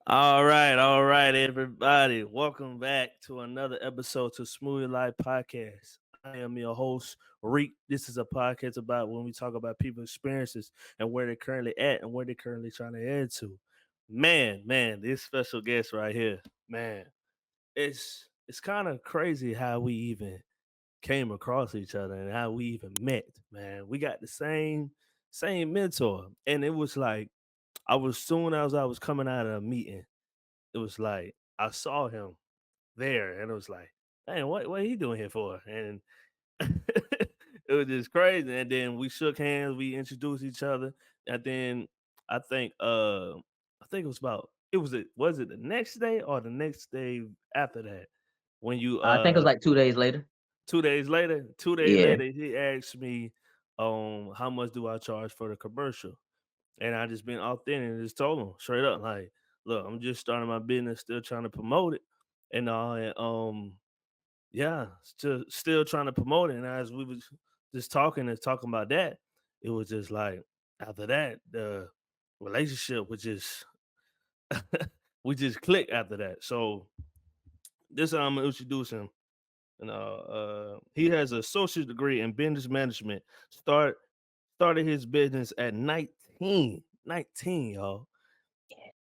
All right, everybody. Welcome back to another episode to Smooth Your Life Podcast. I am your host, Reek. This is a podcast about when we talk about people's experiences and where they're currently at and where they're currently trying to head to. Man, this special guest right here, man, it's kind of crazy how we even came across each other and how we even met. Man, we got the same mentor, and it was like I was soon as I was coming out of a meeting it was like I saw him there, and it was like, "Hey, what he doing here for?" And it was just crazy. And then we shook hands, we introduced each other, and then I think I think it was about was it the next day or the next day after that when you I think it was like 2 days later. 2 days later, 2 days Yeah. later he asked me how much do I charge for the commercial. And I just been authentic and just told him straight up, like, look, I'm just starting my business, still trying to promote it and all. And yeah, still trying to promote it. And as we was just talking about that, it was just like after that, the relationship was just we just clicked after that. So this I'm gonna introduce him. He has an associate degree in business management. Started his business at 19, y'all.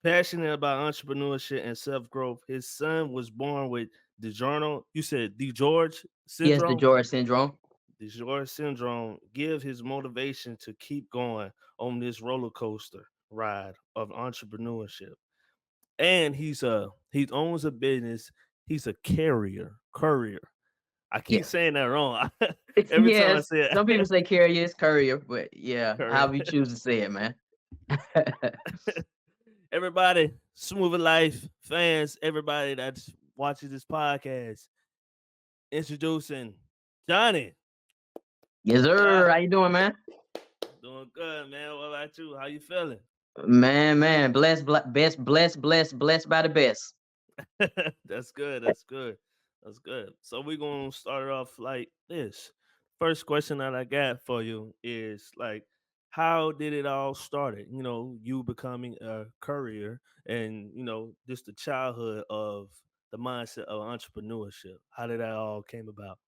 Passionate about entrepreneurship and self growth. His son was born with DiGiorno. You said DiGeorge Yes, the syndrome. George syndrome. DiGeorge syndrome give his motivation to keep going on this roller coaster ride of entrepreneurship. And he owns a business. He's a courier. I keep Yes. saying that wrong every time I Yes. say Some people it. say Courier is Courier, but yeah, Courier. however you choose to say it, man. Everybody, Smooth Life fans, everybody that's watching this podcast, introducing Johnny. Yes, Ah, sir. How you doing, man? doing good, man. What about you? How you feeling? Man. Blessed by the best. That's good. That's good. That's good. So we're gonna start it off like this. First question that I got for you is like, how did it all started? You becoming a courier, and just the childhood of the mindset of entrepreneurship. How did that all came about?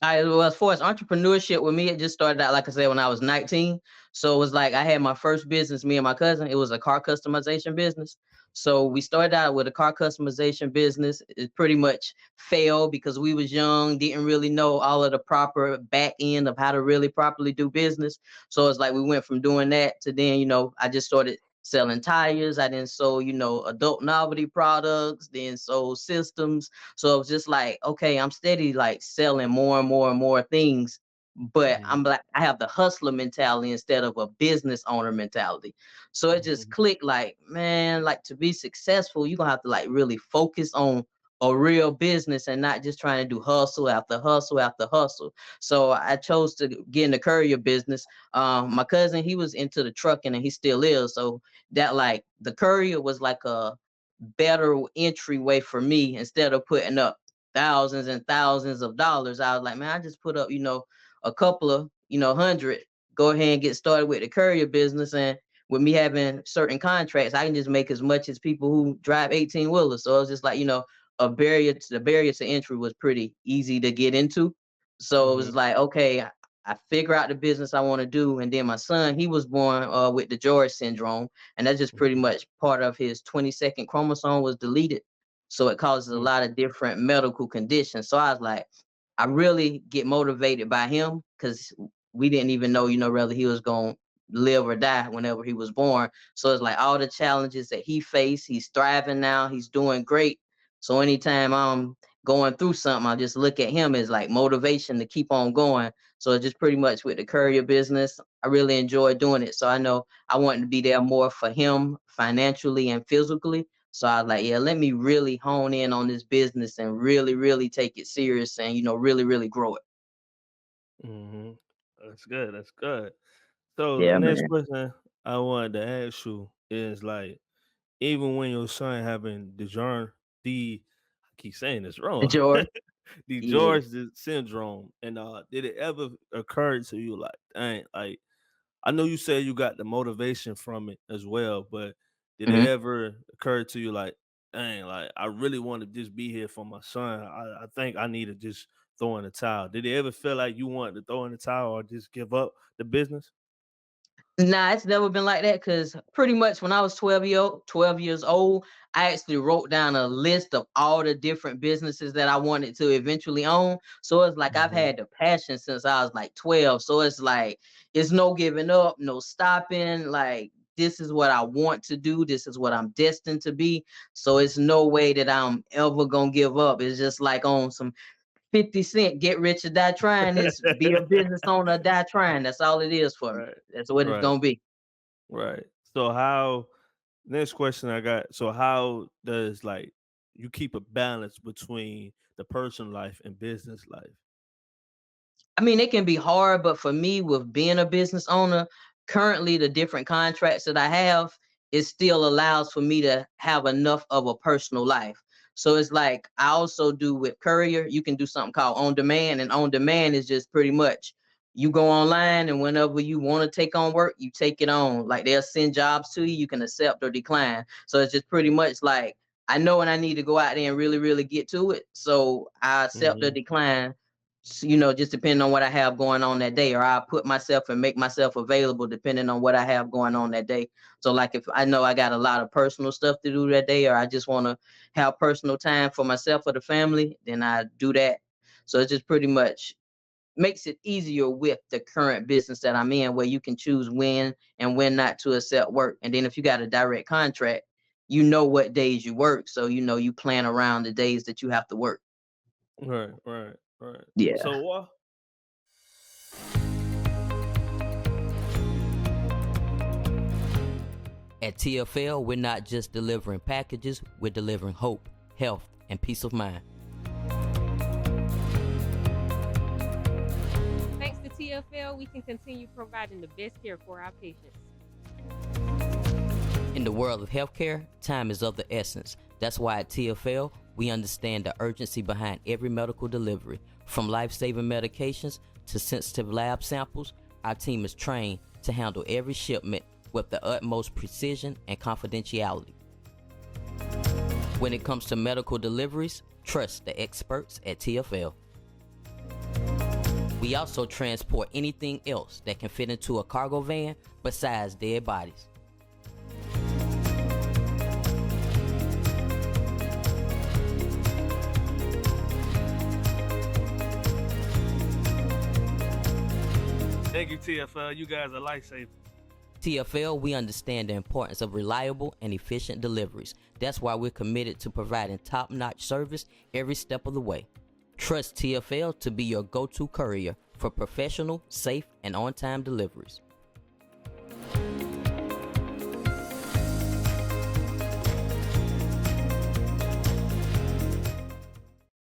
Well, as far as entrepreneurship with me, it just started out, like I said, when I was 19. So it was like I had my first business, me and my cousin. It was a car customization business. So we started out with a car customization business. It pretty much failed because we was young, didn't really know all of the proper back end of how to really properly do business. So it's like we went from doing that to then, I just started selling tires. I then sold, adult novelty products, then sold systems. So it was just like, okay, I'm steady like selling more and more and more things, but I'm Mhm, like, I have the hustler mentality instead of a business owner mentality. So it just mhm, clicked like, man, like to be successful, you're gonna have to like really focus on a real business and not just trying to do hustle after hustle after hustle. So I chose to get in the courier business. My cousin, he was into the trucking and he still is. So that like the courier was like a better entryway for me instead of putting up thousands and thousands of dollars. I was like, man, I just put up, a couple of, hundred. Go ahead and get started with the courier business. And with me having certain contracts, I can just make as much as people who drive 18 wheelers. So it was just like, the barrier to entry was pretty easy to get into. So it was mhm, like, okay, I figure out the business I want to do. And then my son, he was born with the George syndrome, and that's just pretty mhm, much part of his 22nd chromosome was deleted. So it causes a mhm, lot of different medical conditions. So I was like, I really get motivated by him because we didn't even know, whether he was going to live or die whenever he was born. So it's like all the challenges that he faced, he's thriving now, he's doing great. So anytime I'm going through something, I just look at him as like motivation to keep on going. So it's just pretty much with the courier business, I really enjoy doing it. So I know I wanted to be there more for him financially and physically. So I was like, yeah, let me really hone in on this business and really, really take it serious and, really, really grow it. mhm. That's good. That's good. So the Yeah, next man. question I wanted to ask you is like, even when your son having the I keep saying this wrong, George. the Yeah. George syndrome, and did it ever occur to you like, dang, like I know you said you got the motivation from it as well, but Did it Mhm. ever occur to you like, dang, like I really want to just be here for my son. I think I need to just throw in the towel. Did it ever feel like you wanted to throw in the towel or just give up the business? Nah, it's never been like that because pretty much when I was 12 years old, I actually wrote down a list of all the different businesses that I wanted to eventually own. So it's like I've Hmm. had the passion since I was like 12. So it's like it's no giving up, no stopping. Like this is what I want to do. This is what I'm destined to be. So it's no way that I'm ever gonna give up. It's just like on some 50 Cent, get rich or die trying. Is be a business owner, or die trying. That's all it is for me. Right, That's what it's right, gonna be. right. So how next question I got. So how does like you keep a balance between the personal life and business life? I mean, it can be hard, but for me, with being a business owner, currently the different contracts that I have, it still allows for me to have enough of a personal life. So it's like I also do with Courier, you can do something called on demand, and on demand is just pretty much you go online and whenever you want to take on work, you take it on. Like they'll send jobs to you, you can accept or decline. So it's just pretty much like I know when I need to go out there and really, really get to it. So I accept or Hmm. decline, just depending on what I have going on that day, or I put myself and make myself available depending on what I have going on that day. So, like if I know I got a lot of personal stuff to do that day, or I just want to have personal time for myself or the family, then I do that. So it just pretty much makes it easier with the current business that I'm in, where you can choose when and when not to accept work. And then if you got a direct contract, you know what days you work, so you plan around the days that you have to work. Right, right, right. Yeah. So what? At TFL, we're not just delivering packages, we're delivering hope, health, and peace of mind. Thanks to TFL, we can continue providing the best care for our patients. In the world of healthcare, time is of the essence. That's why at TFL, we understand the urgency behind every medical delivery. From life-saving medications to sensitive lab samples, our team is trained to handle every shipment with the utmost precision and confidentiality. When it comes to medical deliveries, trust the experts at TFL. We also transport anything else that can fit into a cargo van besides dead bodies. Thank you, TFL. You guys are lifesavers. TFL, we understand the importance of reliable and efficient deliveries. That's why we're committed to providing top-notch service every step of the way. Trust TFL to be your go-to courier for professional, safe, and on-time deliveries.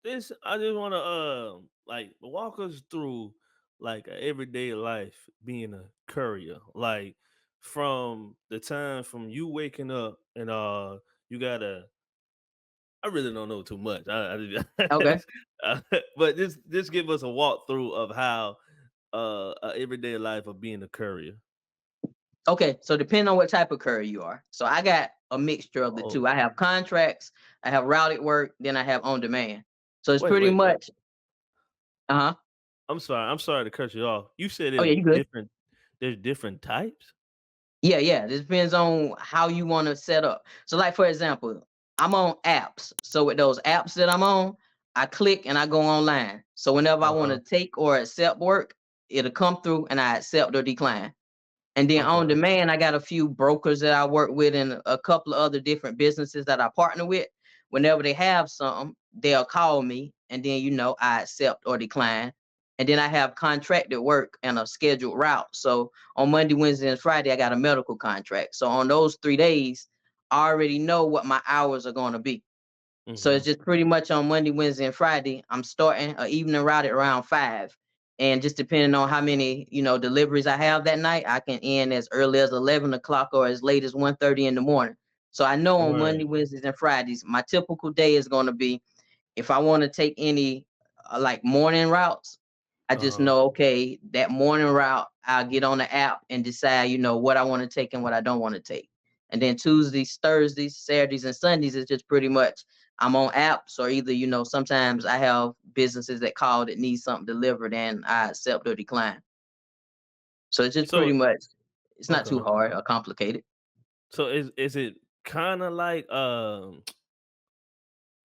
This I just want to like walk us through like a everyday life being a courier, like from the time from you waking up and you gotta. I really don't know too much. Okay. uh, but just give us a walkthrough of how a everyday life of being a courier. Okay, so depending on what type of courier you are. So I got a mixture of the Oh, two. I have contracts, I have routed work, then I have on demand. So it's wait, pretty wait, wait. much, uh-huh. I'm sorry. I'm sorry to cut you off. You said Oh there's yeah, you good. different. There's different types. Yeah, yeah. This depends on how you want to set up. So, like for example, I'm on apps. So with those apps that I'm on, I click and I go online. So whenever I Uh want huh. to take or accept work, it'll come through and I accept or decline. And then on Okay. demand, I got a few brokers that I work with and a couple of other different businesses that I partner with. Whenever they have something, they'll call me and then I accept or decline. And then I have contracted work and a scheduled route. So on Monday, Wednesday, and Friday, I got a medical contract. So on those 3 days, I already know what my hours are going to be. So Mm-hmm. it's just pretty much on Monday, Wednesday, and Friday. I'm starting an evening route at around 5. And just depending on how many, deliveries I have that night, I can end as early as 11 o'clock or as late as 1:30 in the morning. So I know on Monday, Right. Wednesdays, and Fridays, my typical day is going to be if I want to take any like morning routes, I Uh just huh. know, okay, that morning route, I'll get on the app and decide, what I want to take and what I don't want to take. And then Tuesdays, Thursdays, Saturdays, and Sundays is just pretty much I'm on apps, or either, sometimes I have businesses that call that need something delivered and I accept or decline. So it's just So pretty much, it's not too okay. hard or complicated. So is it kind of like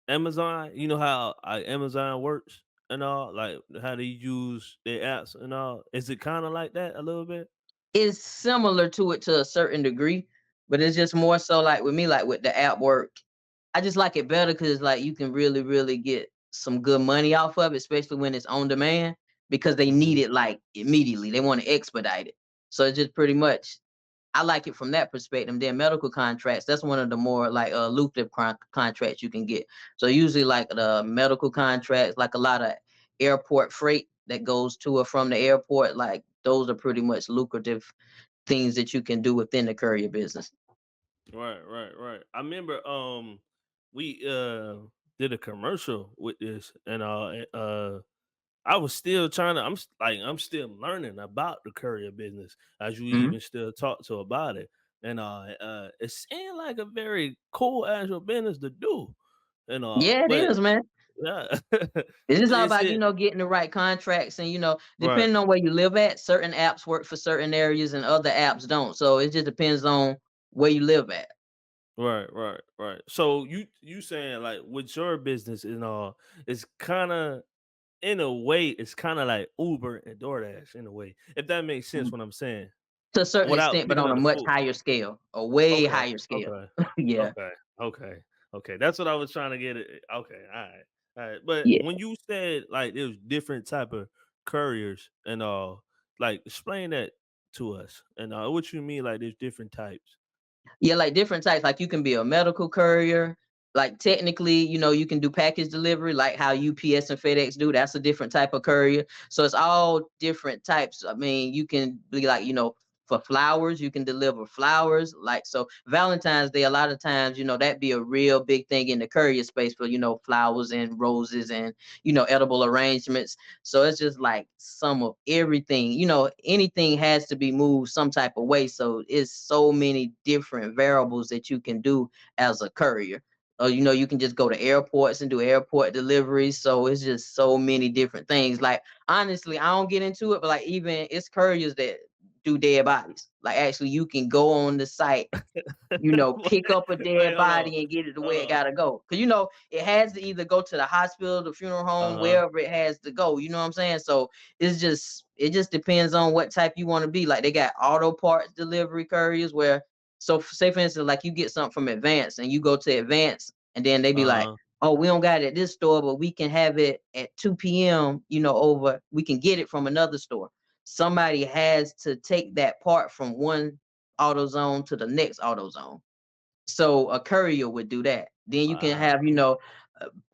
Amazon? You know how Amazon works and all, like how they use their apps and all. Is it kind of like that a little bit? It's similar to it to a certain degree, but it's just more so like with me, like with the app work. I just like it better because like you can really, really get some good money off of it, especially when it's on demand, because they need Mhm. it like immediately. They want to expedite it. So it's just pretty much I like it from that perspective. Then medical contracts, that's one of the more like lucrative contracts you can get. So usually like the medical contracts, like a lot of airport freight that goes to or from the airport, like those are pretty much lucrative things that you can do within the courier business. Right. I remember we did a commercial with this and I was still trying to I'm still learning about the courier business as you Mhm. even still talk to about it. And it seemed like a very cool actual business to do. And Yeah, it but is, man. yeah. It's just all Is about, it getting the right contracts and, right, depending on where you live at, certain apps work for certain areas and other apps don't. So it just depends on where you live at. right. So you saying like with your business and all, it's kinda in a way, it's kind of like Uber and DoorDash in a way, if that makes sense. Mm. What I'm saying, To a certain without extent, but speaking on of a the much food. higher scale, a way Okay, higher scale. okay, Yeah. okay, okay. That's what I was trying to get it. Okay, all right. But Yeah. when you said like there's different type of couriers and all, like explain that to us and what you mean like there's different types. Yeah, like different types. Like you can be a medical courier. Like technically, you can do package delivery, like how UPS and FedEx do. That's a different type of courier. So it's all different types. I mean, you can be like, for flowers, you can deliver flowers. Like so, Valentine's Day, a lot of times, that'd be a real big thing in the courier space for flowers and roses and edible arrangements. So it's just like some of everything, anything has to be moved some type of way. So it's so many different variables that you can do as a courier. Or, you can just go to airports and do airport deliveries. So it's just so many different things. Like, honestly, I don't get into it, but like, even it's couriers that do dead bodies. Like, actually, you can go on the site, pick up a Wait, dead hold on, body and get it the way hold it on. gotta go. Cause it has to either go to the hospital, the funeral Uh home, huh. wherever it has to go. You know what I'm saying? So it just depends on what type you want to be. Like they got auto parts delivery couriers where, so say for instance, like you get something from Advance and you go to Advance and then they be Uh like, huh. oh, we don't got it at this store, but we can have it at 2 p.m. We can get it from another store. Somebody has to take that part from one AutoZone to the next AutoZone. So a courier would do that. Then you can have, Wow.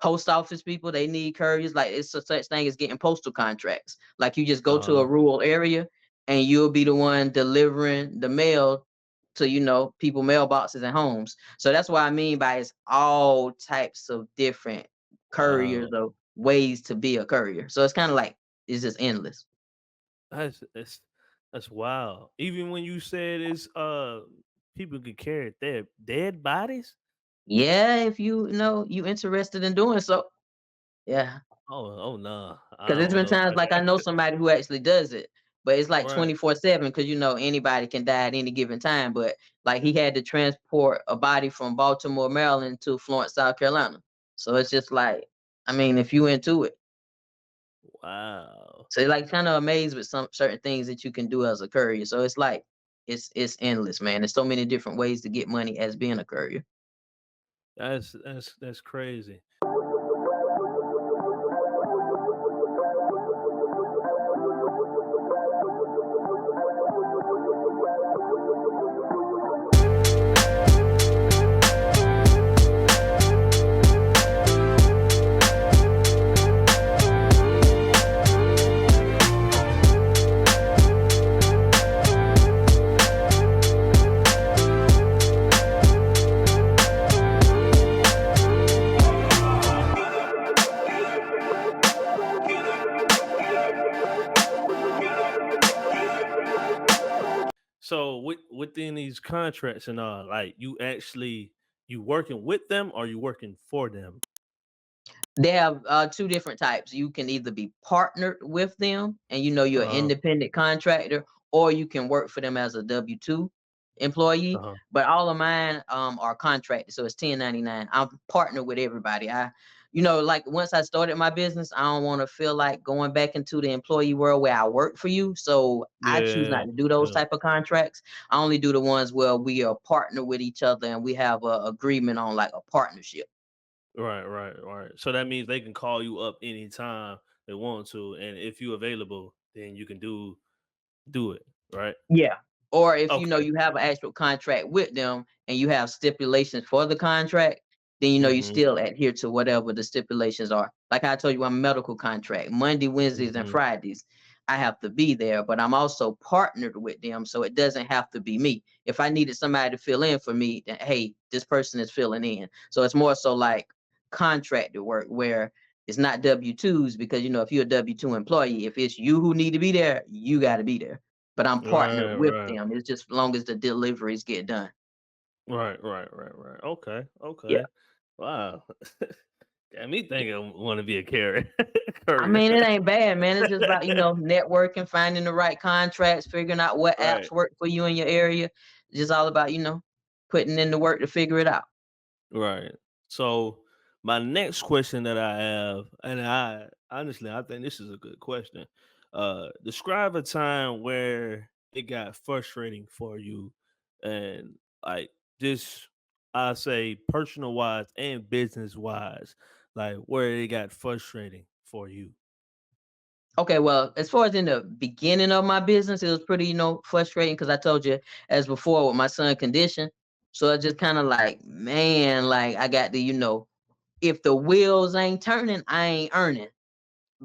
post office people, they need couriers. Like it's a such thing as getting postal contracts. Like you just go Uh to a huh. rural area and you'll be the one delivering the mail to, people mailboxes and homes. So that's what I mean by it's all types of different couriers Wow. of ways to be a courier. So it's kind of like it's just endless. That's that's that's wild. Even when you said it's people can carry their dead bodies. Yeah, if you interested in doing so. Yeah. Oh no, I Because there's don't been know. times like I know somebody who actually does it, but it's like Right. 24/7 because anybody can die at any given time. But like he had to transport a body from Baltimore, Maryland to Florence, South Carolina. So it's just like, I mean, if you into it. Wow. So like kind of amazed with some certain things that you can do as a courier. So it's like it's endless, man. There's so many different ways to get money as being a courier. That's crazy. So within these contracts and all, like you working with them or you working for them? They have two different types. You can either be partnered with them and you're an Uh-huh. independent contractor, or you can work for them as a W-2 employee. Uh-huh. But all of mine are contracted, so it's 1099. I'm partnered with everybody. Like once I started my business, I don't want to feel like going back into the employee world where I work for you. So I choose Yeah. not to do those Yeah. type of contracts. I only do the ones where we are partnered with each other and we have a agreement on like a partnership. Right. So that means they can call you up anytime they want to, and if you're available, then you can do it, right? Yeah. Or if Okay. you have an actual contract with them and you have stipulations for the contract, then you Mhm. still adhere to whatever the stipulations are. Like I told you, I'm a medical contract. Monday, Wednesdays, and Mhm. Fridays, I have to be there, but I'm also partnered with them, so it doesn't have to be me. If I needed somebody to fill in for me, then hey, this person is filling in. So it's more so like contracted work where it's not W-2s because if you're a W-2 employee, if it's you who need to be there, you got to be there, but I'm partnered Right, with right. them. It's just as long as the deliveries get done. Right. Okay. Yeah. Okay. Wow. Got me thinking I want to be a carrier. I Courier. mean, it ain't bad, man. It's just about, networking, finding the right contracts, figuring out what Right. apps work for you in your area. It's just all about, putting in the work to figure it out. Right. So my next question that I have, and I honestly I think this is a good question. Describe a time where it got frustrating for you and like this I say personal wise and business wise, like where it got frustrating for you. Okay, well, as far as in the beginning of my business, it was pretty, frustrating because I told you as before with my son condition. So it's just kind of like, man, like I got to, if the wheels ain't turning, I ain't earning.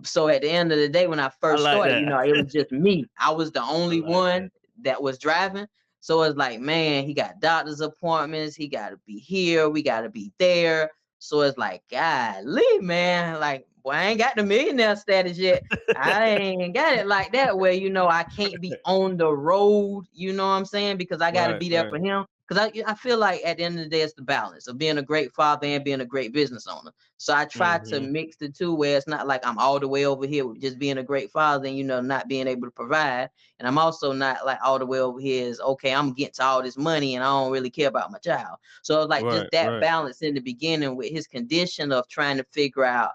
So at the end of the day, when I I first like started, that. it was just me. I was the I only like that. one that was driving. So it's like, man, he got doctor's appointments. He got to be here. We got to be there. So it's like, golly, man, like, boy, I ain't got the millionaire status yet. I ain't got it like that where, I can't be on the road. You know what I'm saying? Because I got to Right, be there right. for him. Because I feel like at the end of the day, it's the balance of being a great father and being a great business owner. So I try to Mhm. mix the two where it's not like I'm all the way over here with just being a great father and not being able to provide. And I'm also not like all the way over here is okay, I'm getting to all this money and I don't really care about my child. So it's like just Right, that right. balance in the beginning with his condition of trying to figure out,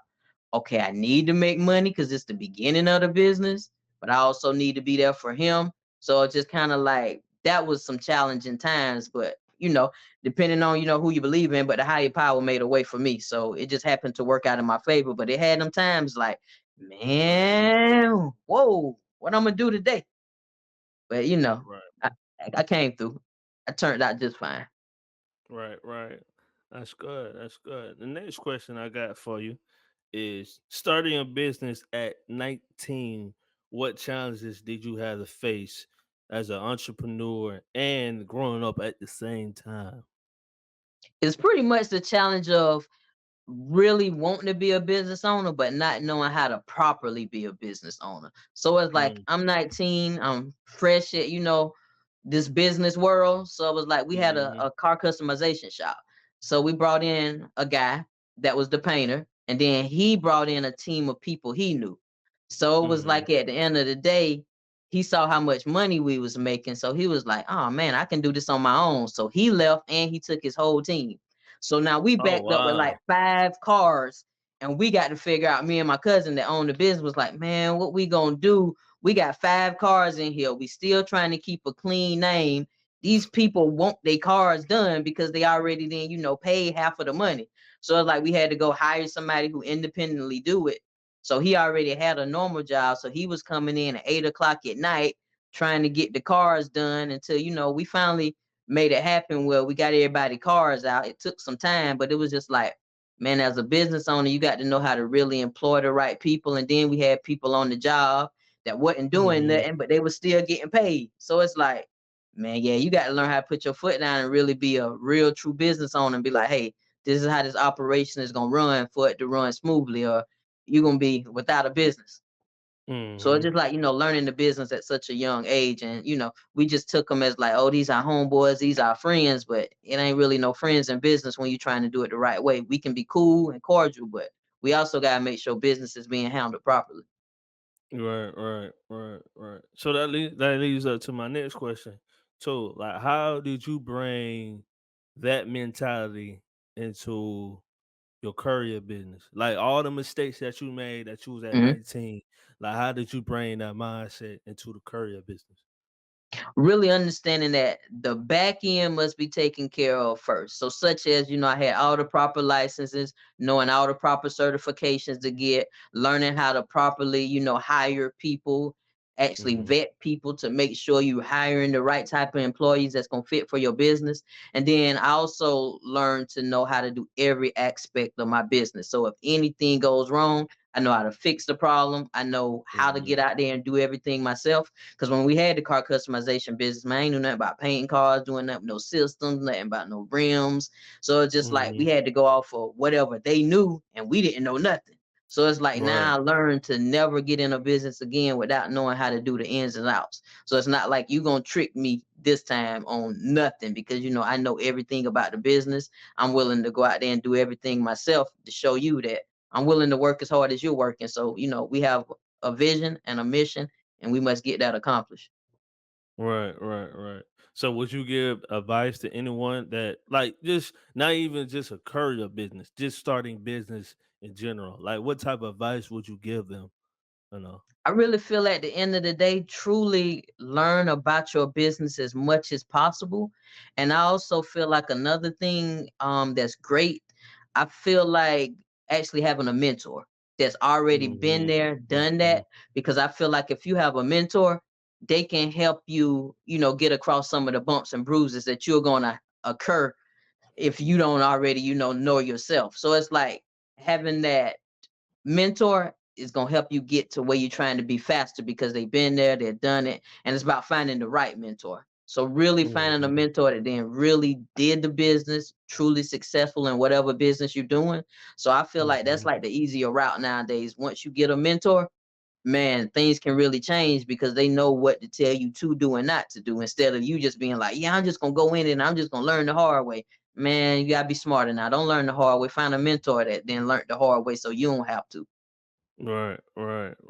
okay, I need to make money because it's the beginning of the business, but I also need to be there for him. So it's just kind of like that was some challenging times, but depending on who you believe in, but the higher power made a way for me, so it just happened to work out in my favor. But it had them times like, man, whoa, what I'm gonna do today? But Right. I, I came through. I turned out just fine. Right. That's good. That's good. The next question I got for you is starting a business at 19. What challenges did you have to face as an entrepreneur and growing up at the same time? It's pretty much the challenge of really wanting to be a business owner, but not knowing how to properly be a business owner. So it's like Mm, I'm 19, I'm fresh at, this business world. So it was like we had a, mhm, a car customization shop. So we brought in a guy that was the painter, and then he brought in a team of people he knew. So it was mhm. like at the end of the day, he saw how much money we was making. So he was like, oh man, I can do this on my own. So he left and he took his whole team. So now we Oh backed up with like wow. 5 cars, and we got to figure out, me and my cousin that owned the business was like, man, what we gonna do? We got 5 cars in here. We still trying to keep a clean name. These people want their cars done because they already then, paid half of the money. So it's like we had to go hire somebody who independently do it. So he already had a normal job. So he was coming in at 8 o'clock at night trying to get the cars done until, we finally made it happen where we got everybody cars out. It took some time, but it was just like, man, as a business owner, you got to know how to really employ the right people. And then we had people on the job that wasn't doing Mhm. nothing, but they were still getting paid. So it's like, man, yeah, you got to learn how to put your foot down and really be a real true business owner and be like, hey, this is how this operation is gonna run for it to run smoothly, or you're gonna be without a business. So it's Mm-hmm. just like, learning the business at such a young age. And, we just took them as like, oh, these are homeboys, these are friends, but it ain't really no friends in business when you're trying to do it the right way. We can be cool and cordial, but we also got to make sure business is being handled properly. Right. So that leads up to my next question. So, like, how did you bring that mentality into your courier business? Like all the mistakes that you made that you was at Mhm. 19, like how did you bring that mindset into the courier business? Really understanding that the back end must be taken care of first. So such as, I had all the proper licenses, knowing all the proper certifications to get, learning how to properly, hire people, actually Mm-hmm. vet people to make sure you're hiring the right type of employees that's going to fit for your business. And then I also learned to know how to do every aspect of my business. So if anything goes wrong, I know how to fix the problem. I know how to Mm-hmm. get out there and do everything myself. Because when we had the car customization business, man, I ain't knew nothing about painting cars, doing nothing, no systems, nothing about no rims. So it's just like we Mm-hmm. had to go off of whatever they knew, and we didn't know nothing. So it's like Right. now I learned to never get in a business again without knowing how to do the ins and outs. So it's not like you gonna trick me this time on nothing because I know everything about the business. I'm willing to go out there and do everything myself to show you that I'm willing to work as hard as you're working. So we have a vision and a mission, and we must get that accomplished. Right. So would you give advice to anyone that like just not even just a courier business, just starting business in general? Like what type of advice would you give them? You know? I really feel at the end of the day, truly learn about your business as much as possible. And I also feel like another thing that's great, I feel like actually having a mentor that's already been Mm-hmm. there, done Mm-hmm. that, because I feel like if you have a mentor, they can help you, get across some of the bumps and bruises that you're going to occur if you don't already, know yourself. So it's like having that mentor is going to help you get to where you're trying to be faster because they've been there, they've done it, and it's about finding the right mentor. So really finding a Mm-hmm. mentor that then really did the business, truly successful in whatever business you're doing. So I feel like that's Mm-hmm. like the easier route nowadays. Once you get a mentor, man, things can really change because they know what to tell you to do and not to do instead of you just being like, yeah, I'm just gonna go in and I'm just gonna learn the hard way. Man, you gotta be smarter now. Don't learn the hard way. Find a mentor that then learned the hard way so you don't have to. Right. Right.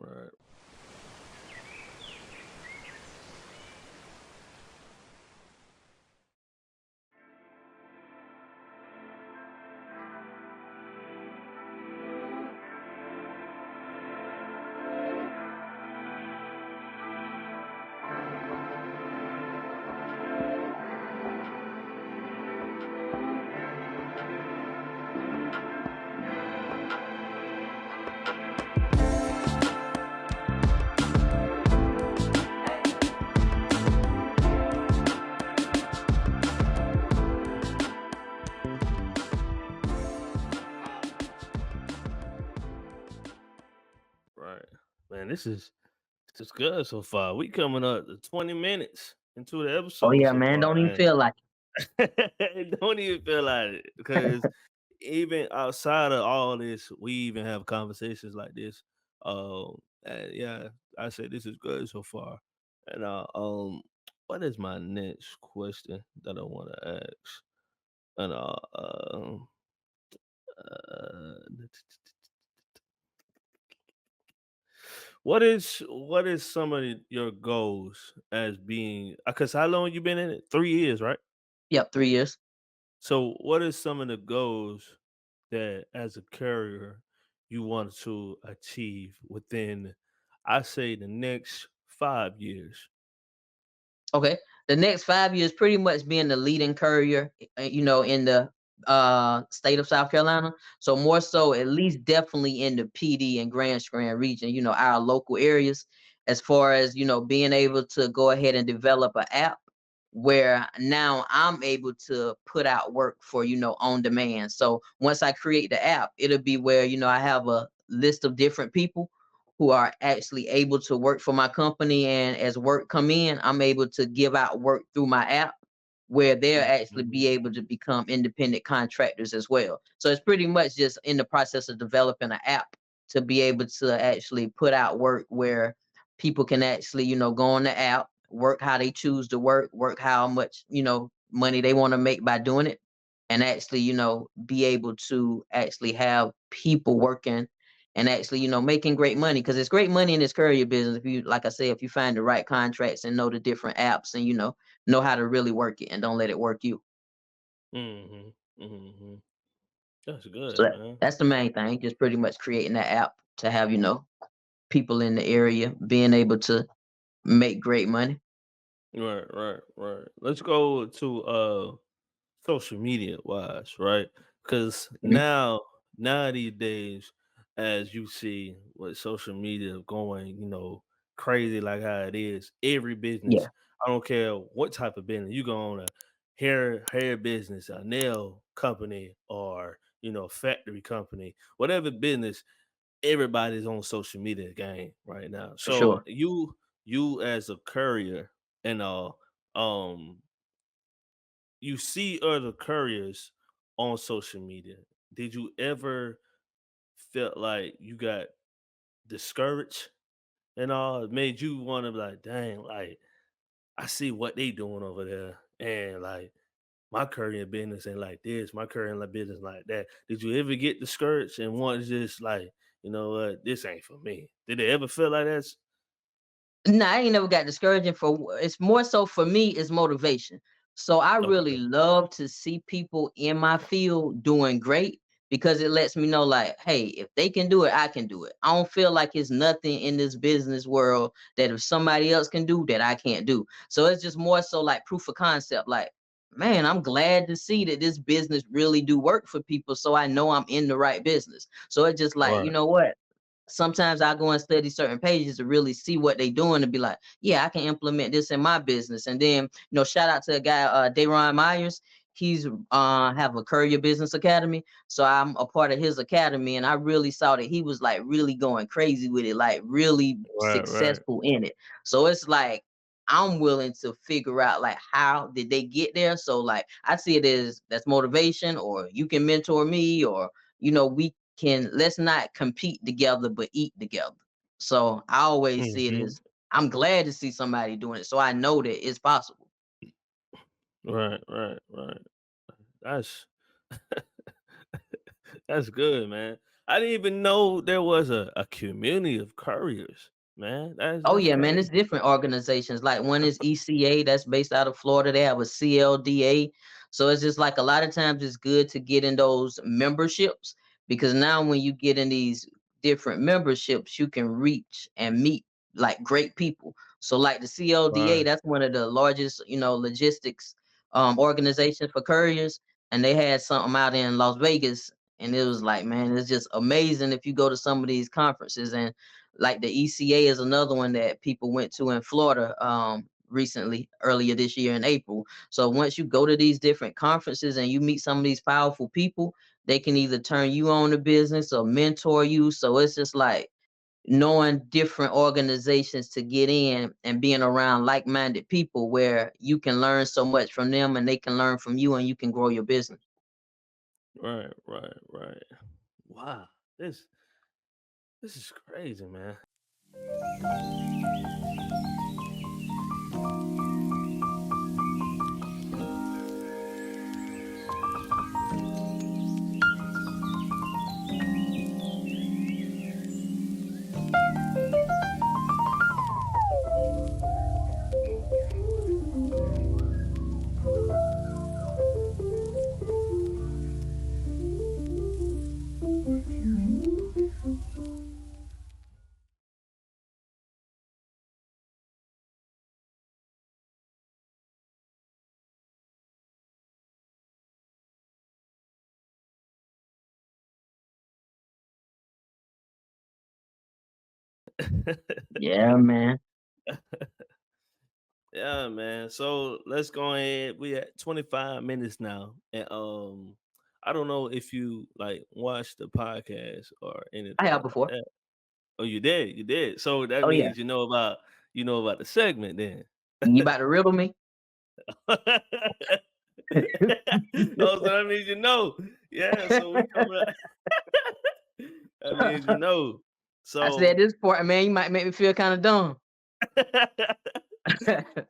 Man, this is good so far. We coming up to 20 minutes into the Oh episode yeah, so man. far. Don't even And feel like don't even feel like it because even outside of all this, we even have conversations like this. And yeah, I say this is good so far. And what is my next question that I want to ask? And uh, what is some of your goals as being? Because how long you been in it? 3 years, right? yep, 3 years. So, what is some of the goals that, as a carrier, you want to achieve within, I say, the next 5 years? Okay. The next 5 years pretty much being the leading courier, in the state of South Carolina. So more so at least definitely in the PD and Grand Strand region, our local areas, as far as, being able to go ahead and develop an app where now I'm able to put out work for, on demand. So once I create the app, it'll be where, I have a list of different people who are actually able to work for my company. And as work come in, I'm able to give out work through my app where they'll actually Mhm. be able to become independent contractors as well. So it's pretty much just in the process of developing an app to be able to actually put out work where people can actually, go on the app, work how they choose to work how much, money they want to make by doing it, and actually, be able to actually have people working and actually, making great money, because it's great money in this courier business. If you, like I said, if you find the right contracts and know the different apps and, know how to really work it and don't let it work you. Mm-hmm. Mm-hmm. That's So good, man. that's the main thing, just pretty much creating that app to have, people in the area being able to make great money. Right. Let's go to social media wise, right? Because Mhm. now these days, as you see with social media going, crazy like how it is, every business, Yeah, I don't care what type of business, you go on a hair business, a nail company, or factory company, whatever business, everybody's on social media game right now. for So sure. you as a courier and um you see other couriers on social media. Did you ever felt like you got discouraged and all? It made you want to be like, dang, like I see what they doing over there, and like my courier business ain't like this, my courier business like that. Did you ever get discouraged and want to just like, you know what, this ain't for me? Did it ever feel like that? No, I ain't never got discouraging it's more so for me is motivation. So I really Okay. love to see people in my field doing great, because it lets me know like, hey, if they can do it, I can do it. I don't feel like it's nothing in this business world that if somebody else can do that I can't do. So it's just more so like proof of concept. Like, man, I'm glad to see that this business really do work for people. So I know I'm in the right business. So it's just like, you Right. know what? Sometimes I go and study certain pages to really see what they doing and be like, yeah, I can implement this in my business. And then, shout out to a guy, Dayron Myers. He's have a Courier Business Academy. So I'm a part of his academy, and I really saw that he was like really going crazy with it, like really Right. successful in it. So it's like I'm willing to figure out like how did they get there. So like I see it as that's motivation, or you can mentor me, or we can let's not compete together but eat together. So I always see it Hmm. as I'm glad to see somebody doing it, so I know that it's possible. Right. That's that's good, man. I didn't even know there was a community of couriers, man. Oh That's yeah, man, it's crazy. different organizations. Like one is ECA, that's based out of Florida. They have a CLDA. So it's just like a lot of times it's good to get in those memberships, because now when you get in these different memberships, you can reach and meet like great people. So like the CLDA, Right, that's one of the largest, logistics organizations for couriers. And they had something out in Las Vegas. And it was like, man, it's just amazing if you go to some of these conferences. And like the ECA is another one that people went to in Florida recently, earlier this year in April. So once you go to these different conferences and you meet some of these powerful people, they can either turn you on to business or mentor you. So it's just like knowing different organizations to get in and being around like-minded people where you can learn so much from them and they can learn from you and you can grow your business. right. Wow, this is crazy, man. Yeah, man. Yeah, man. So let's go ahead. We at 25 minutes now, and I don't know if you like watch the podcast or I anything have like before. that. Oh, you did. So that Oh yeah. means you know about the segment then. You about to riddle me? Oh, so that means you know. Yeah. So we coming up. That means you know. I said So this part, man, you might make me feel kind of dumb.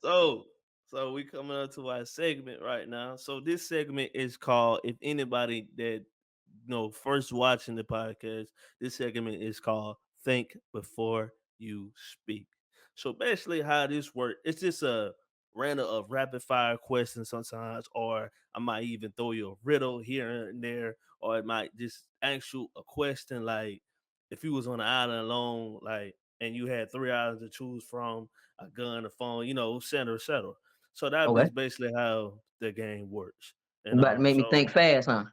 so so we coming up to our segment right now. So this segment is called, if anybody that first watching the podcast, this segment is called Think Before You Speak. So basically how this works, it's just a random of rapid fire questions sometimes, or I might even throw you a riddle here and there, or it might just ask you a question like, if you was on an island alone, like, and you had 3 hours to choose from, a gun, a phone, et cetera, et cetera. So that Okay. is basically how the game works. You about to make me think So fast, huh?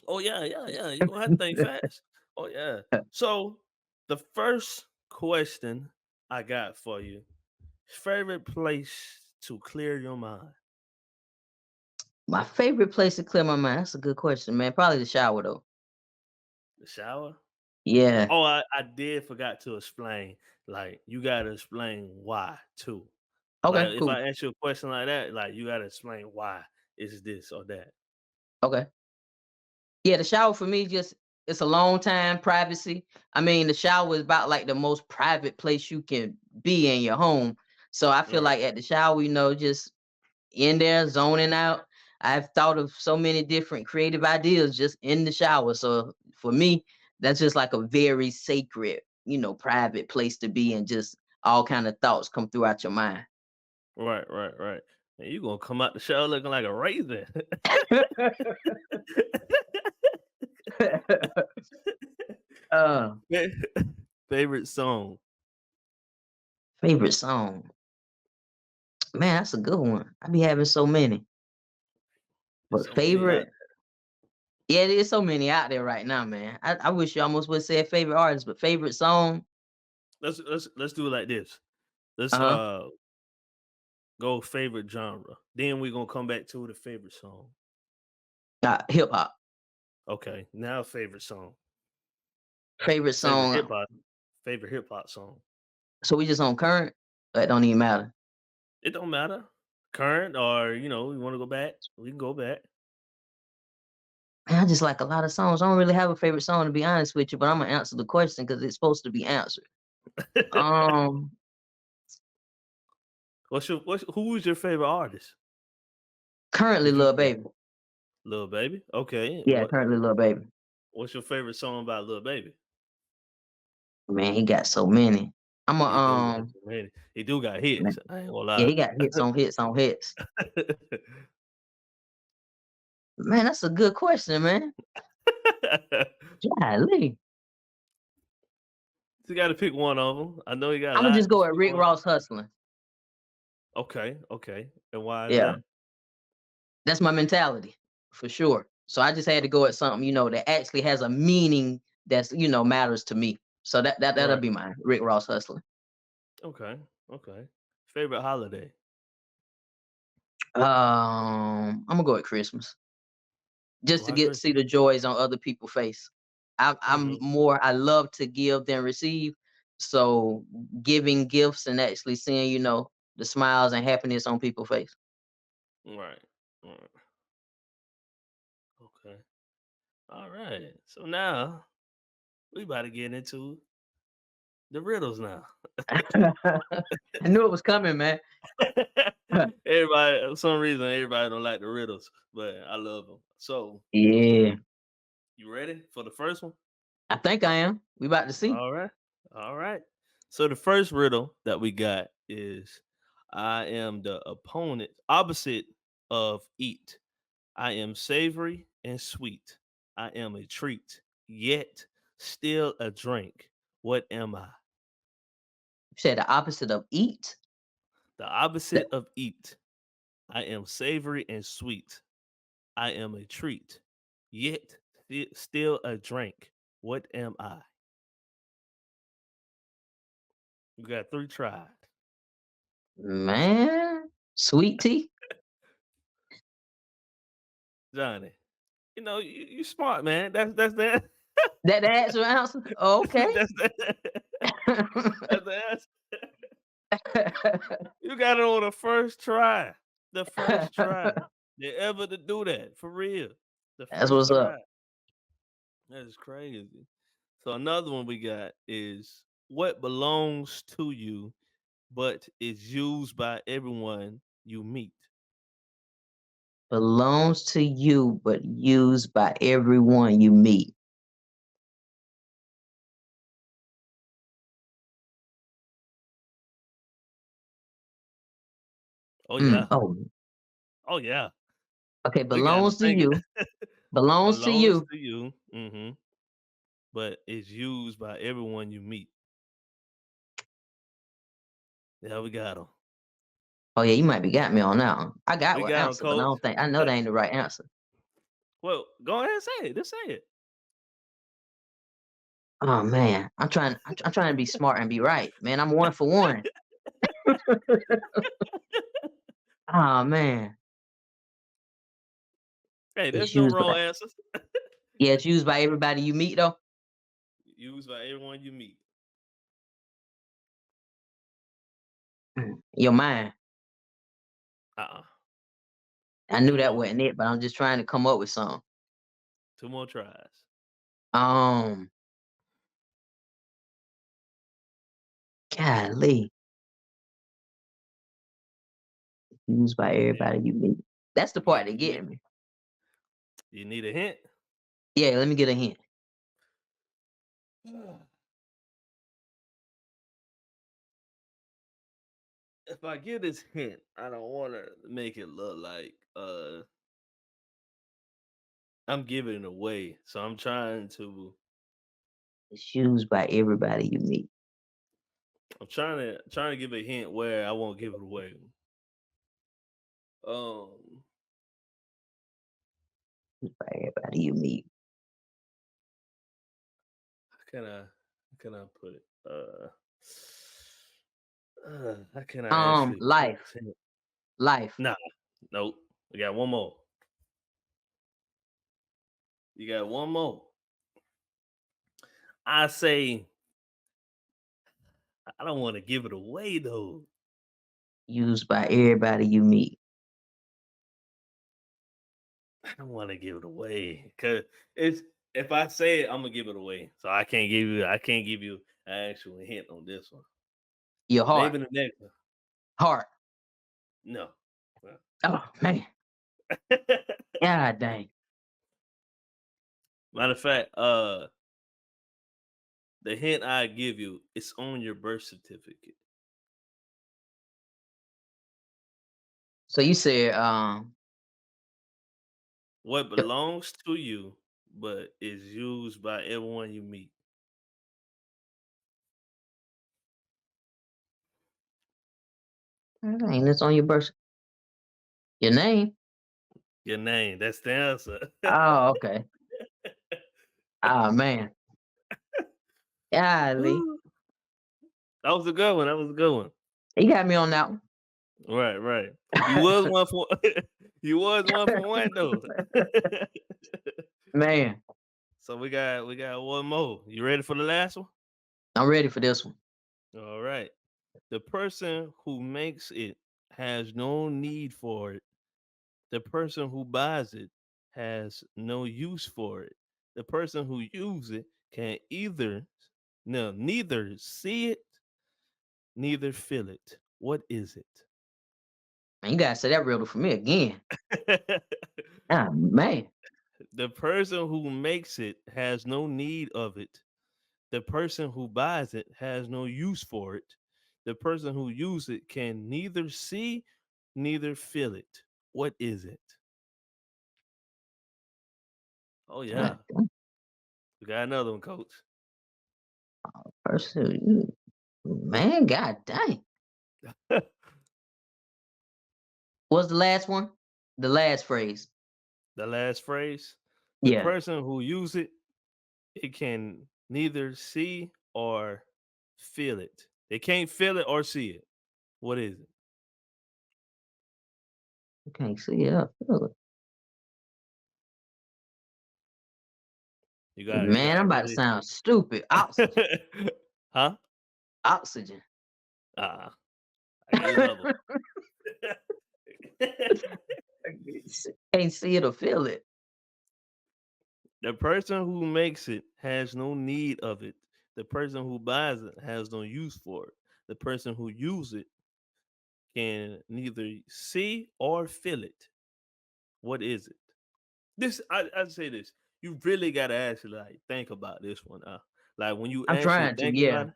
oh yeah, yeah, yeah. You're gonna have to think fast. Oh yeah. So the first question I got for you: favorite place to clear your mind? My favorite place to clear my mind. That's a good question, man. Probably the shower, though. The shower? Yeah. Oh, I did forgot to explain. Like, you gotta explain why too. Okay. Like, if Cool. I ask you a question like that, like, you gotta explain why is this or that. Okay. Yeah, the shower for me just it's a long time privacy. I mean, the shower is about like the most private place you can be in your home. So I feel Right. like at the shower, just in there zoning out. I've thought of so many different creative ideas just in the shower. So for me, that's just like a very sacred, private place to be, and just all kind of thoughts come throughout your mind. Right, right, right. And you gonna come out the show looking like a raisin. uh, Favorite song? Favorite song. Man, that's a good one. I be having so many. There's But so many out favorite, yeah, there's so many out there right now, man. I wish you almost would say a favorite artist, but favorite song, there. Let's do it like this. Let's uh-huh. go favorite genre. Then we're gonna come back to the favorite song. Hip hop. Okay, now favorite song. Favorite Favorite song. hip hop. Favorite hip hop song. So we just on current? That don't even matter. It don't matter. Current or we want to go back. We can go back. Man, I just like a lot of songs. I don't really have a favorite song to be honest with you, but I'm gonna answer the question because it's supposed to be answered. Um, Who is your favorite artist? Currently, Would you Lil say Baby. Lil Baby? Okay. Yeah, currently Lil Baby. What's your favorite song about Lil Baby? Man, he got so many. I'm a He do got so many. He do got hits. man, I ain't gonna yeah, lie. he got hits on hits on hits. Man, that's a good question, man. Golly. You got to pick one of them. I know you got a I'm gonna lot. just go Just at pick Rick one. Ross hustling. Okay, okay. And why is Yeah, that? that's my mentality for sure. So I just had to go at something, that actually has a meaning that's matters to me. So that'll Right. be mine. Rick Ross hustling. Okay. Okay. Favorite holiday? I'm gonna go at Christmas just to Why get to Christmas? see the joys on other people's face. Hmm. I love to give than receive. So giving gifts and actually seeing, the smiles and happiness on people's face. Right. Right. Okay. All right. So now we about to get into the riddles now. I knew it was coming, man. Everybody, for some reason, everybody don't like the riddles, but I love them. So, Yeah, you ready for the first one? I think I am. We about to see. All right. All right. So the first riddle that we got is, I am the opposite of eat. I am savory and sweet. I am a treat, yet still a drink. What am I? You said the opposite of eat. The That- opposite of eat. I am savory and sweet. I am a treat, yet still a drink. What am I? You got three tries. Man, sweet tea. Johnny. You smart, man. That's the That the actual answer. Okay. that's the that's the answer. You got it on the first try. The first try. They ever to do that for real. The That's first what's up. try. That is crazy. So another one we got is what belongs to you but is used by everyone you meet. Belongs to you, but used by everyone you meet. Oh yeah. Oh, Oh yeah. okay. We got to Belongs to think. you. Belongs to Belongs you. to you. But is used by everyone you meet. Yeah, we got them. Oh yeah, you might be got me on that one. I got We one got them, answer, but coach. I know that ain't the right answer. Well, go ahead and say it. Just say it. Oh man, I'm trying to be smart and be right, man. I'm 1 for 1. Oh man, Hey, there's it's no used by wrong answers. yeah, it's used by everybody you meet though. Used by everyone you meet. Your mind. Uh-uh. I knew Two that more. wasn't it, but I'm just trying to come up with something. 2 more tries. Um, Golly, used by Yeah. everybody you meet. That's the You need part that you need getting me. you need a hint. Yeah, let me get a hint. If I give this hint, I don't want to make it look like I'm giving it away. So I'm It's used by everybody you meet. trying to give a hint where I won't give it away. Um Used by everybody you meet. how can I put it? How can I actually put Life, this hint? life. Nah, nope. We got one more. You got one more. I say I don't want to give it away though. Used by everybody you meet. I don't want to give it away because it's if I say it, I'm gonna give it away. So I can't give you an actual hint on this one. Your heart, Maybe the next one. heart. No. Oh man, god dang. Matter of fact, the hint I give you is on your birth certificate. So you said What yep, belongs to you, but is used by everyone you meet. dang, it's on your birth. Your name. Your name. That's the answer. Oh, okay. Oh man, golly, That was a good one. That was a good one. you got me on that one. Right, right. You was one for you was 1 for 1 though. Man, So we got one more. You ready for the last one? I'm ready for this one. All right. The person who makes it has no need for it. The person who buys it has no use for it. The person who uses it can neither see it, neither feel it. What is Man, you gotta say that riddle for me again. it? Ah man, The person who makes it has no need of it. The person who buys it has no use for it. The person who uses it can neither see, neither feel it. What is it? Oh yeah, god damn, we got another one, coach. person, man, god dang. What's the last one? The last phrase. The last phrase. The Yeah. person who uses it, it can neither see or feel it. They can't feel it or see it. What is it? You can't see it. Feel it. You Man, got I'm it. about What to is sound stupid. Oxygen. it? Huh? Oxygen. I give you another one. Can't see it or feel it. The person who makes it has no need of it. The person who buys it has no use for it. The person who uses it can neither see or feel it. What is it? I'd say this. You really gotta actually like think about this one. Like when you I'm actually trying to, think yeah. about it,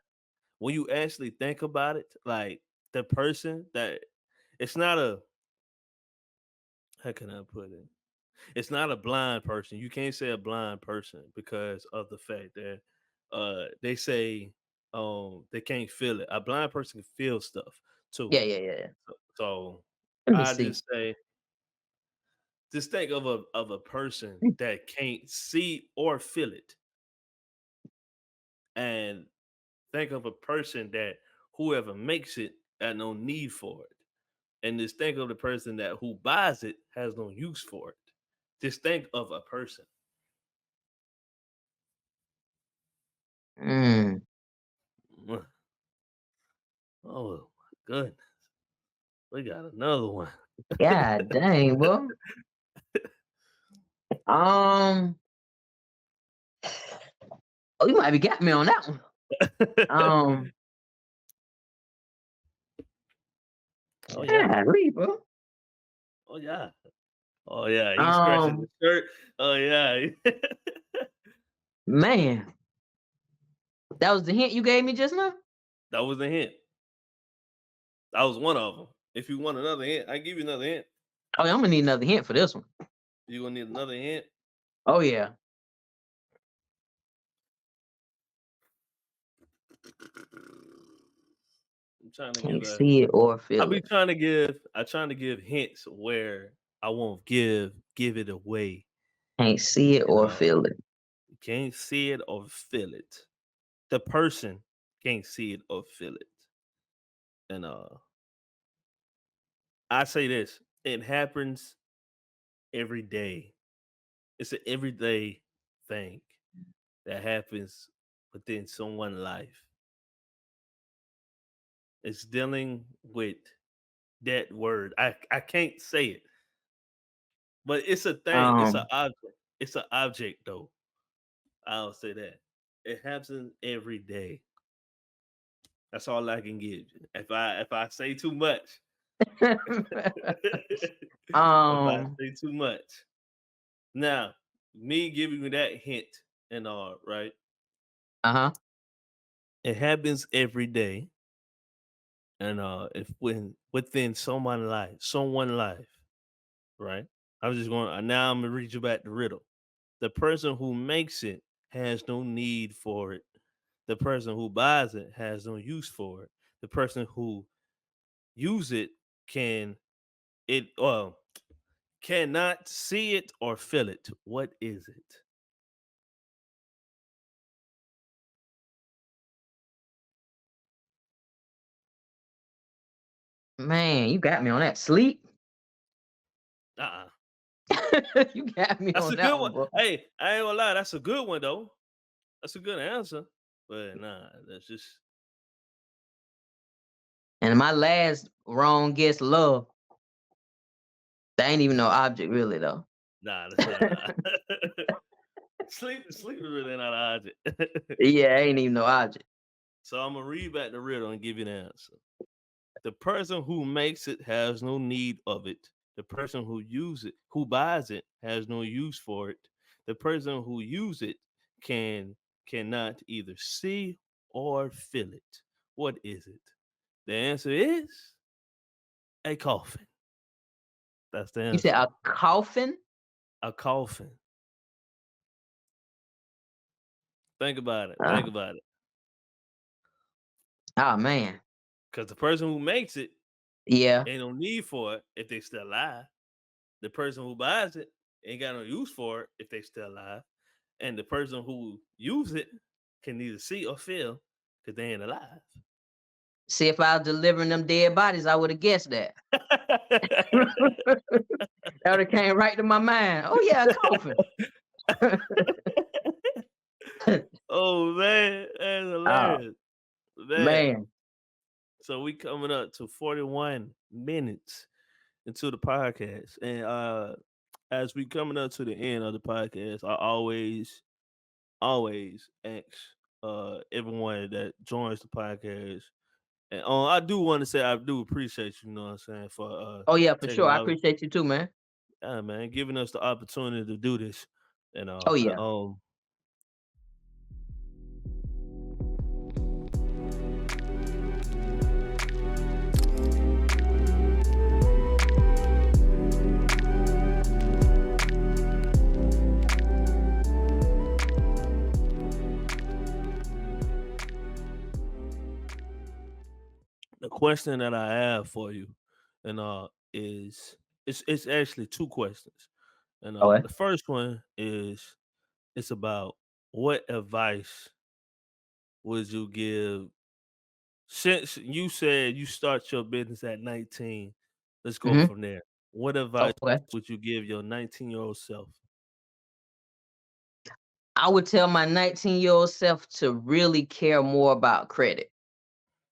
when you actually think about it, like the person that it's not a how can I put it? It's not a blind person. You can't say a blind person because of the fact that they say they can't feel it. A blind person can feel stuff too. Yeah. So Let me I see. just think of a person that can't see or feel it, and think of a person that whoever makes it had no need for it, and just think of the person that who buys it has no use for it. Just think of a person. Mm, Mm. Oh my goodness, we got another one. God dang, bro. Um, oh, you might be got me on that one. Um, Oh yeah, golly, bro. oh yeah, oh yeah. He's scratching Um, the shirt. Oh yeah. man, that was the hint you gave me just now. That was a hint. That was one of them. If you want another hint, I give you another hint. Oh, yeah, I'm gonna need another hint for this one. You gonna need another hint. Oh yeah, I'm trying to give can't a. see it or I feel be it. trying to give. I trying to give hints where I won't give it away. Can't see it You or know, feel it. you can't see it or feel it. The person can't see it or feel it. And I say this: it happens every day. It's an everyday thing that happens within someone's life. It's dealing with that word. I can't say it, but it's a thing. It's an Um, object. It's an object though. I'll say that. It happens every day. That's all I can give you. If I say too much, if I um, say too much. Now, me giving you that hint and all, right? uh-huh. It happens every day. And if when within someone life, right? I'm just going now I'm gonna read you back the riddle. The person who makes it has no need for it. The person who buys it has no use for it. The person who use it can it cannot see it or feel it. What is it? Man, you got me on that. Sleep. Uh-uh. You got me That's on a that good one, one. bro. Hey, I ain't gonna lie, that's a good one though. That's a good answer. But nah, that's just And my last wrong guess, love. That ain't even no object, really, though. nah, that's really not. Sleep is really not an object. Yeah, ain't even no object. So I'm gonna read back the riddle and give you the answer. The person who makes it has no need of it. Who buys it, has no use for it. The person who uses it can cannot either see or feel it. What is it? The answer is a coffin. That's the You said answer. a coffin? A coffin. Think about it. Uh, Think about it. oh man. Because the person who makes it Yeah. ain't no need for it if they still alive. The person who buys it ain't got no use for it if they still alive. And the person who use it can neither see or feel because they ain't alive. See, if I was delivering them dead bodies, I would have guessed that. That would have came right to my mind. Oh yeah, a coffin. Oh man, that's Oh hilarious. Man. man. So we coming up to 41 minutes into the podcast. And as we coming up to the end of the podcast, I always ask everyone that joins the podcast. And I do want to say I do appreciate you, you know what I'm saying, for Oh yeah, for taking sure. I out, appreciate you too, man. yeah, man, giving us the opportunity to do this. You know, Oh yeah. the question that I have for you, and is it's actually two questions. And Okay. the first one is it's about what advice would you give since you said you start your business at 19? Let's go Mm-hmm. from there. What advice Okay. would you give your 19-year-old self? I would tell my 19-year-old self to really care more about credit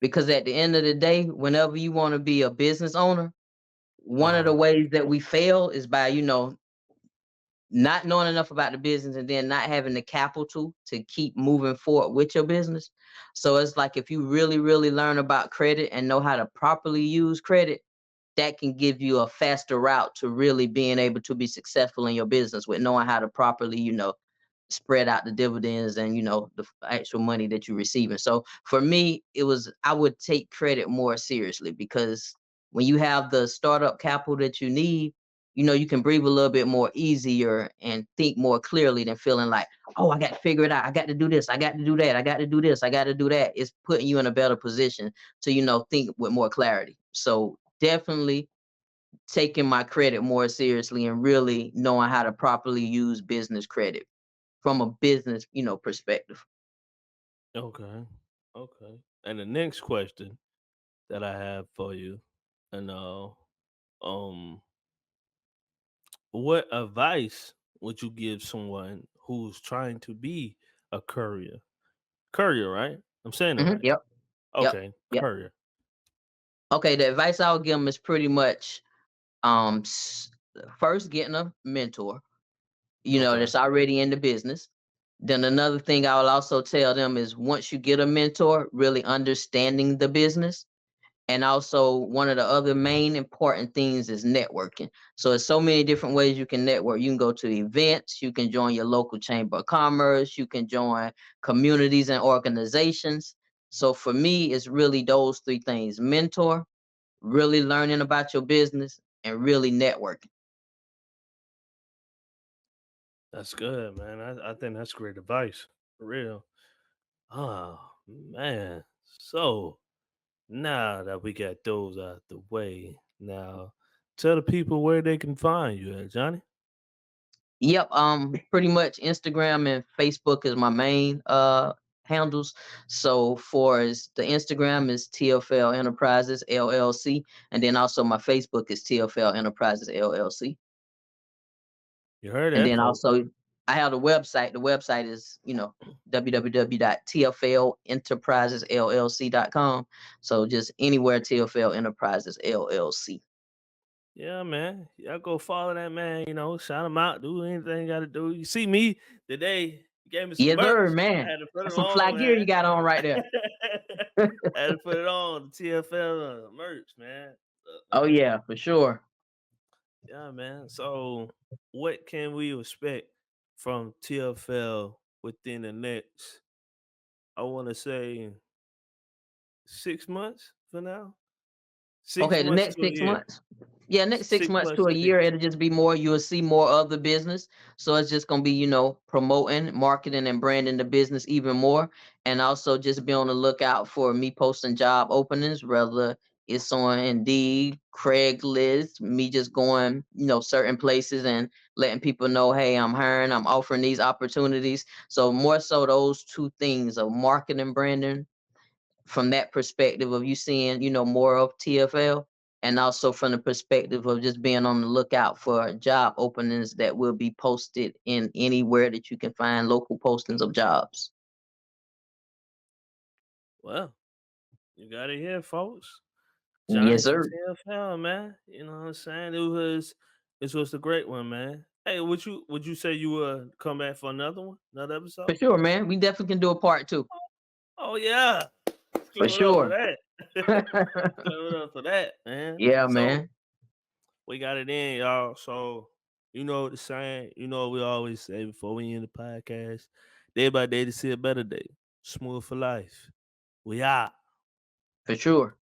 because at the end of the day, whenever you want to be a business owner, one of the Uh-huh. ways that we fail is by, not knowing enough about the business and then not having the capital to keep moving forward with your business. So it's like if you really, really learn about credit and know how to properly use credit, that can give you a faster route to really being able to be successful in your business with knowing how to properly, spread out the dividends and the actual money that you're receiving. So for me, I would take credit more seriously because when you have the startup capital that you need, you can breathe a little bit more easier and think more clearly than feeling like, oh, I got to figure it out. I got to do this. I got to do that. I got to do this. I got to do that. It's putting you in a better position to, think with more clarity. So definitely taking my credit more seriously and really knowing how to properly use business credit from a business, perspective. Okay. Okay. And the next question that I have for you, and um, what advice would you give someone who's trying to be a courier? Courier, right? I'm saying it Hmm. right. Yep. Yep. Okay, Yep. courier. Okay. The advice I'll give them is pretty much um s- first getting a mentor, Okay. that's already in the business. Then another thing I will also tell them is once you get a mentor, really understanding the business. And also one of the other main important things is networking. So there's so many different ways you can network. You can go to events, you can join your local chamber of commerce, you can join communities and organizations. So for me, it's really those three things: mentor, really learning about your business, and really networking. That's good, man. I think that's great advice. For real. Oh man. So now that we got those out the way, now tell the people where they can find you at, Johnny. Yep, pretty much Instagram and Facebook is my main handles. So for as the Instagram is TFL Enterprises LLC, and then also my Facebook is TFL Enterprises LLC. You heard And that, then folks. also I have a website. The website is, www.tflenterprisesllc.com. So just anywhere TFL Enterprises LLC. Yeah, man. Y'all go follow that man, shout him out, do anything you gotta do. You see me today, you gave me some Yes, sir, merch. I man. had to put That's it some fly on, gear you man. got on right there. I had to put it on the TFL merch, man. Oh yeah, for sure. Yeah, man. So, what can we expect from TFL within the next, I want to say, 6 months for now? Six Okay, the months next to a 6 year. months. Yeah, next six Six months months to a to a year. year, it'll just be more. You'll see more of the business. So it's just gonna be, promoting, marketing, and branding the business even more. And also just be on the lookout for me posting job openings, whether it's on Indeed, Craigslist, me just going, certain places and letting people know, hey, I'm hiring, I'm offering these opportunities. So more so those two things of marketing, branding from that perspective of you seeing, more of TFL, and also from the perspective of just being on the lookout for job openings that will be posted in anywhere that you can find local postings of jobs. Well, you got it here, folks. Johnny Yes, from sir. TFL, man. You know what I'm saying? It was This was a great one, man. Hey, would you say you would come back for another one, another episode? For sure, man. We definitely can do a part 2. Oh yeah, For clap it up for sure. that. Clap it up for that, man. Yeah, So man. we got it in, y'all. So you know what the saying, you know what we always say before we end the podcast. Day by day to see a better day. Smooth for life. We out. For sure.